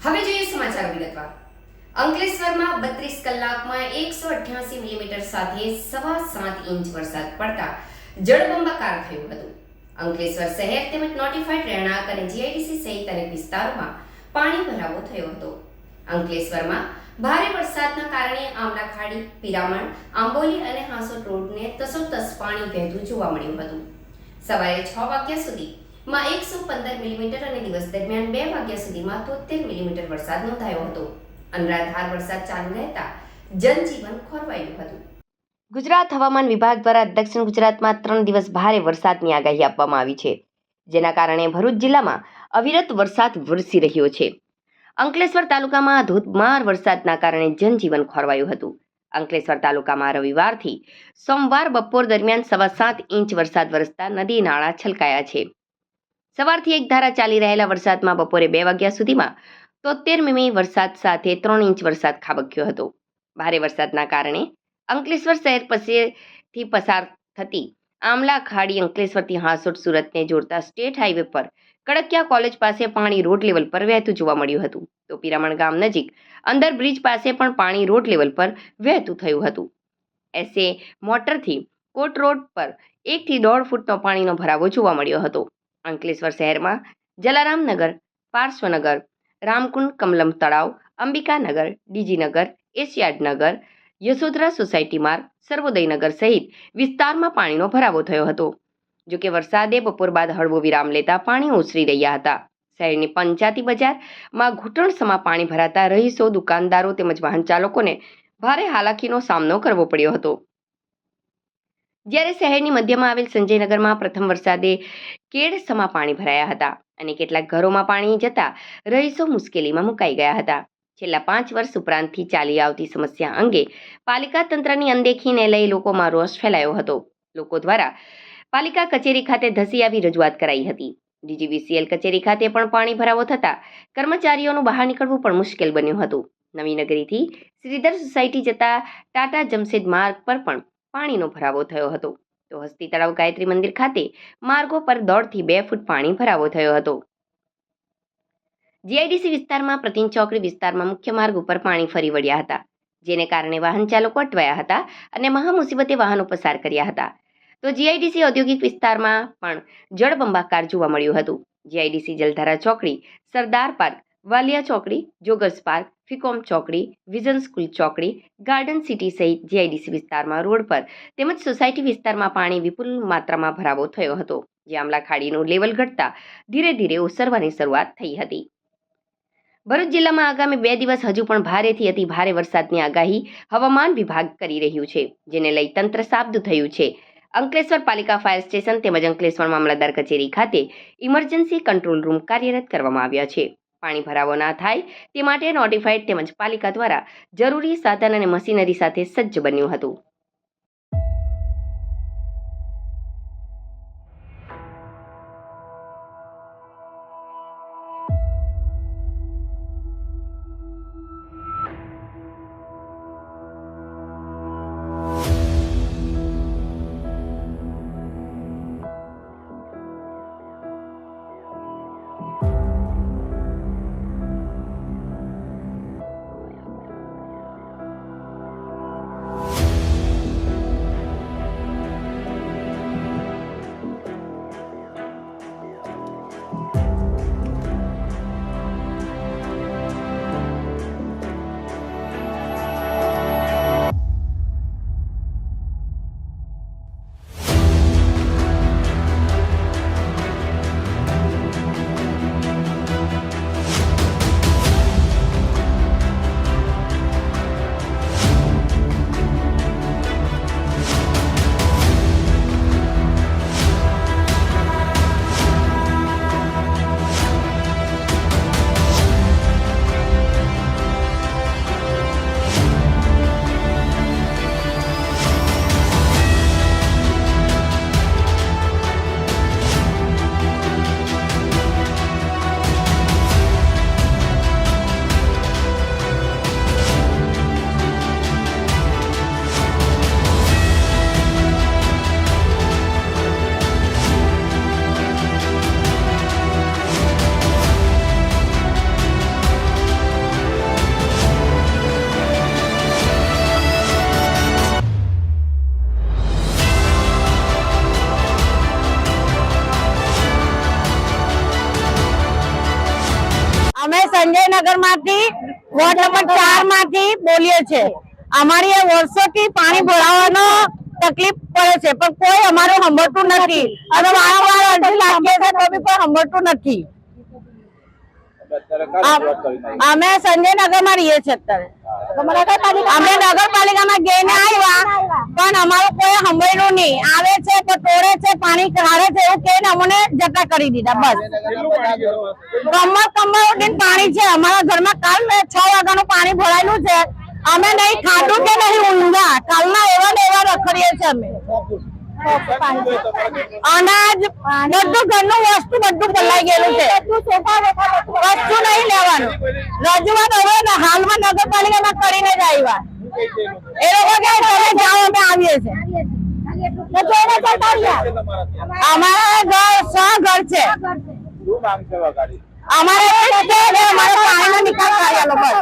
હવે જોઈએ સમાચાર વિગતવાર. અંકલેશ્વરમાં 32 કલાકમાં 188 મિલીમીટર સાથે 7.25 ઇંચ વરસાદ પડતા જળબંબાકાર થયું હતું. અંકલેશ્વર શહેર તેમજ નોટિફાઈડ રહેણાંક અને જીઆઈડીસી સહિત અનેક વિસ્તારોમાં પાણી ભરાવો થયો હતો. અંકલેશ્વરમાં ભારે વરસાદના કારણે આમલા ખાડી, પિરામણ, આંબોલી અને હાંસોટ રોડને તસોતસ પાણી વહેતું જોવા મળ્યું હતું. સવારે 6 વાગ્યા સુધીમાં 115 મિલીમીટર અને દિવસ દરમિયાન 2 વાગ્યા સુધીમાં 73 મિલીમીટર વરસાદ નોંધાયો હતો. અનરાધાર વરસાદ ચાલુ રહેતા જનજીવન ખોરવાયું હતું. ગુજરાત હવામાન વિભાગ દ્વારા દક્ષિણ ગુજરાતમાં 3 દિવસ ભારે વરસાદની આગાહી આપવામાં આવી છે, જેના કારણે ભરૂચ જિલ્લામાં અવિરત વરસાદ વરસી રહ્યો છે. અંકલેશ્વર તાલુકામાં ધોધમાર વરસાદના કારણે જનજીવન ખોરવાયું હતું. અંકલેશ્વર તાલુકામાં રવિવારથી સોમવાર બપોર દરમિયાન 7.25 ઇંચ વરસાદ વરસતા નદી નાળા છલકાયા છે. સવારથી એકધારા ચાલી રહેલા વરસાદમાં બપોરે 2 વાગ્યા સુધીમાં 73 મીમી વરસાદ સાથે 3 ઇંચ વરસાદ ખાબક્યો હતો. ભારે વરસાદના કારણે અંકલેશ્વર શહેર પાસેથી પસાર થતી આમલા ખાડી અંકલેશ્વરથી હાંસોટ સુરતને જોડતા સ્ટેટ હાઈવે પર કડકિયા કોલેજ પાસે પાણી રોડ લેવલ પર વહેતું જોવા મળ્યું હતું. તો પિરામણ ગામ નજીક અંદર બ્રિજ પાસે પણ પાણી રોડ લેવલ પર વહેતું થયું હતું. એસે મોટરથી કોટ રોડ પર 1 થી 1.5 ફૂટનો પાણીનો ભરાવો જોવા મળ્યો હતો. અંકલેશ્વર શહેરમાં જલારામનગર, પાર્શ્વનગર, રામકુંડ, કમલમ તળાવ, અંબિકાનગર, ડીજીનગર, એશિયાડનગર, યશોધરા સોસાયટી માર્ગ, સર્વોદયનગર સહિત વિસ્તારમાં પાણીનો ભરાવો થયો હતો. જોકે વરસાદે બપોર બાદ હળવો વિરામ લેતા પાણી ઓસરી રહ્યા હતા. શહેરની પંચાયતી બજારમાં ઘૂંટણસમા પાણી ભરાતા રહીશો, દુકાનદારો તેમજ વાહન ચાલકોને ભારે હાલાકીનો સામનો કરવો પડ્યો હતો. જ્યારે શહેરની મધ્યમાં આવેલ સંજયનગરમાં પ્રથમ વરસાદે કેડસમા પાણી ભરાયા હતા અને કેટલાક ઘરોમાં પાણી જતા રહીશો મુશ્કેલીમાં મુકાઈ ગયા હતા. છેલ્લા 5 વર્ષ ઉપરાંતથી ચાલી આવતી સમસ્યા અંગે પાલિકા તંત્રની અનદેખીને લઈ લોકોમાં રોષ ફેલાયો હતો. લોકો દ્વારા પાલિકા કચેરી ખાતે ધસી આવી રજૂઆત કરાઈ હતી. ડીજીવીસીએલ કચેરી ખાતે પણ પાણી ભરાવો થતા કર્મચારીઓનું બહાર નીકળવું પણ મુશ્કેલ બન્યું હતું. નવીનગરીથી શ્રીધર સોસાયટી જતા ટાટા જમશેદ માર્ગ પર પણ પાણીનો ભરાવો થયો હતો. તો હસ્તી તળાવ ગાયત્રી મંદિર ખાતે માર્ગો પર 1.5 થી 2 ફૂટ પાણી ભરાવો થયો હતો. જીઆઈડીસી વિસ્તારમાં પ્રતિન ચોકડી વિસ્તારમાં મુખ્ય માર્ગ ઉપર પાણી ફરી વળ્યા હતા, જેને કારણે વાહન ચાલકો અટવાયા હતા અને મહા મુસીબતે વાહનો પસાર કર્યા હતા. તો જીઆઈડીસી ઔદ્યોગિક વિસ્તારમાં પણ જળબંબાકાર જોવા મળ્યું હતું. જીઆઈડીસી જલધારા ચોકડી, સરદાર પાર્ક, વાલિયા ચોકડી, જોગર્સ પાર્ક, ફિકોમ ચોકડી, વિઝન સ્કૂલ ચોકડી, ગાર્ડન સિટી સહિત જીઆઈડીસી વિસ્તારમાં રોડ પર તેમજ સોસાયટી વિસ્તારમાં પાણી વિપુલ માત્રામાં ભરાવો થયો હતો. જે આમલા ખાડીનું લેવલ ઘટતા ધીરે ધીરે ઓસરવાની શરૂઆત થઈ હતી. ભરૂચ જિલ્લામાં આગામી 2 દિવસ હજુ પણ ભારેથી અતિ ભારે વરસાદની આગાહી હવામાન વિભાગ કરી રહ્યું છે, જેને લઈ તંત્ર સાબદું થયું છે. અંકલેશ્વર પાલિકા ફાયર સ્ટેશન તેમજ અંકલેશ્વર મામલતદાર કચેરી ખાતે ઇમરજન્સી કંટ્રોલ રૂમ કાર્યરત કરવામાં આવ્યા છે. પાણી ભરાવો ના થાય તે માટે નોટિફાઈડ તેમજ પાલિકા દ્વારા જરૂરી સાધન અને મશીનરી સાથે સજ્જ બન્યું હતું. સંજયનગર માંથી વોર્ડ નંબર 4 માંથી બોલીએ છે। અમારી વર્ષોથી પાણી ભરાવાનો તકલીફ પડે છે, પણ કોઈ અમારું સાંભળતું નથી અને વારંવાર અરજી લાગીએ છે તો બી કોઈ સાંભળતું નથી। અમે સંજયનગર માં રહીએ છીએ અત્યારે। અમે નગરપાલિકામાં જઈને આવ્યા પણ અમારું કોઈ સાંભળ્યું નહીં। આવે છે તો તોડે છે, પાણી કાઢે છે એવું કહીને અમને જતા કરી દીધા। બસ કમર ઉઠીને પાણી છે અમારા ઘરમાં। કાલ 6 વાગ્યાનું પાણી ભરાયેલું છે। અમે નહીં ખાધું કે નહીં ઊંઘા, કાલના એવા ને એવા રખડીએ છીએ અમે। અનાજ બધું ઘરનું વસ્તુ બધું પલાઈ ગયેલું છે, વસ્તુ નહીં લેવાનું। રજૂઆત હવે હાલમાં નગરપાલિકામાં કરીને જ આવ્યા। એ લોકો કે તમે જાઓ, અમે આવીએ છીએ। અમારા ઘર છે, અમારે પાણીનો નિકાલ કરેલો બસ।